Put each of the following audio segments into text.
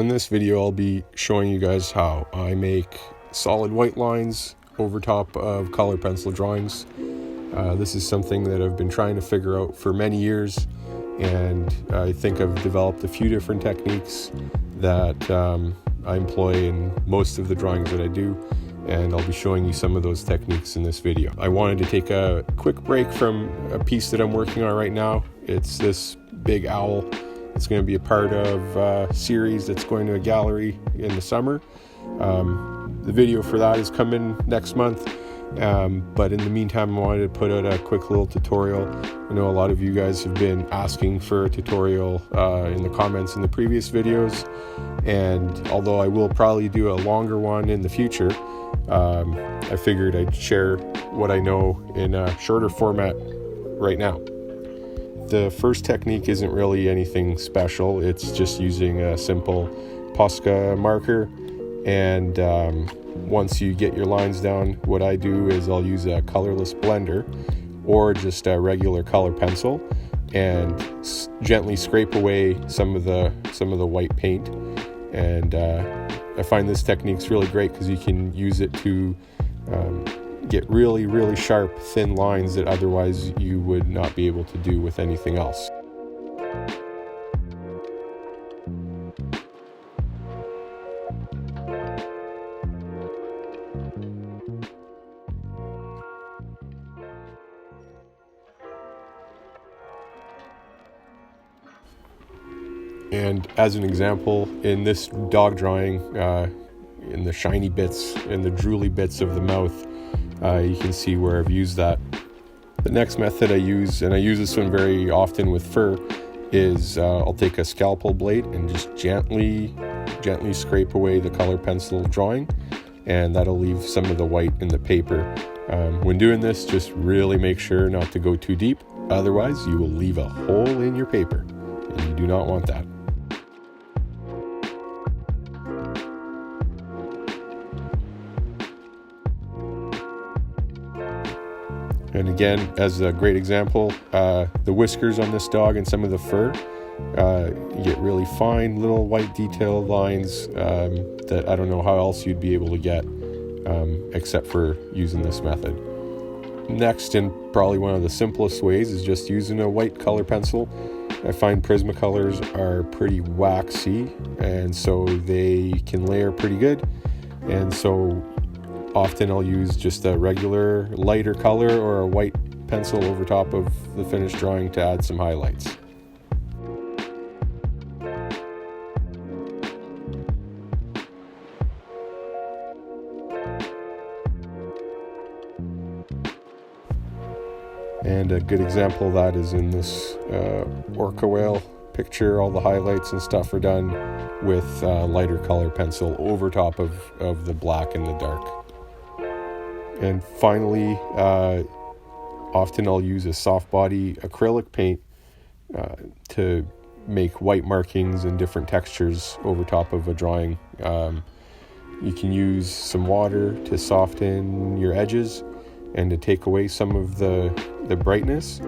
In this video, I'll be showing you guys how I make solid white lines over top of color pencil drawings. This is something that I've been trying to figure out for many years, and I think I've developed a few different techniques that I employ in most of the drawings that I do, and I'll be showing you some of those techniques in this video. I wanted to take a quick break from a piece that I'm working on right now. It's this big owl. It's going to be a part of a series that's going to a gallery in the summer. The video for that is coming next month, but in the meantime I wanted to put out a quick little tutorial. I know a lot of you guys have been asking for a tutorial in the comments in the previous videos, and although I will probably do a longer one in the future, I figured I'd share what I know in a shorter format right now. The first technique isn't really anything special. It's just using a simple Posca marker, and once you get your lines down, what I do is I'll use a colorless blender or just a regular color pencil and gently scrape away some of the white paint. And I find this technique's really great because you can use it to get really sharp thin lines that otherwise you would not be able to do with anything else. And as an example, in this dog drawing, in the shiny bits and the drooly bits of the mouth, you can see where I've used that. The next method I use, and I use this one very often with fur, is I'll take a scalpel blade and just gently scrape away the color pencil drawing, and that'll leave some of the white in the paper. When doing this, just really make sure not to go too deep, otherwise you will leave a hole in your paper, and you do not want that. And again, as a great example, the whiskers on this dog and some of the fur, you get really fine little white detailed lines that I don't know how else you'd be able to get except for using this method. Next, and probably one of the simplest ways, is just using a white color pencil. I find Prismacolors are pretty waxy, and so they can layer pretty good, and so often I'll use just a regular lighter color or a white pencil over top of the finished drawing to add some highlights. And a good example of that is in this orca whale picture. All the highlights and stuff are done with lighter color pencil over top of the black and the dark. And finally, often I'll use a soft body acrylic paint to make white markings and different textures over top of a drawing. You can use some water to soften your edges and to take away some of the brightness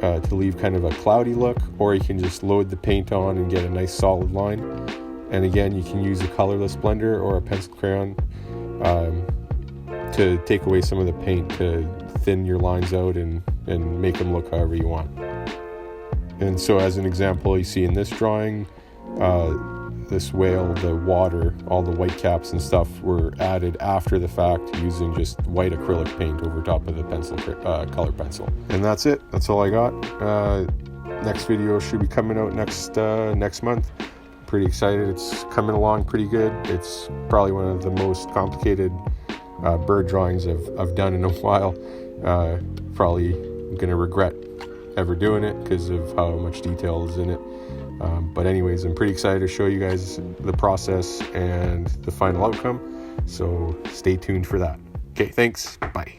to leave kind of a cloudy look, or you can just load the paint on and get a nice solid line. And again, you can use a colorless blender or a pencil crayon to take away some of the paint to thin your lines out and make them look however you want. And so as an example, you see in this drawing, this whale, the water, all the white caps and stuff were added after the fact using just white acrylic paint over top of the pencil, color pencil. And that's it. That's all I got. Next video should be coming out next month. Pretty excited. It's coming along pretty good. It's probably one of the most complicated bird drawings I've done in a while. Probably gonna regret ever doing it because of how much detail is in it. But anyways, I'm pretty excited to show you guys the process and the final outcome. So stay tuned for that. Okay, thanks. Bye.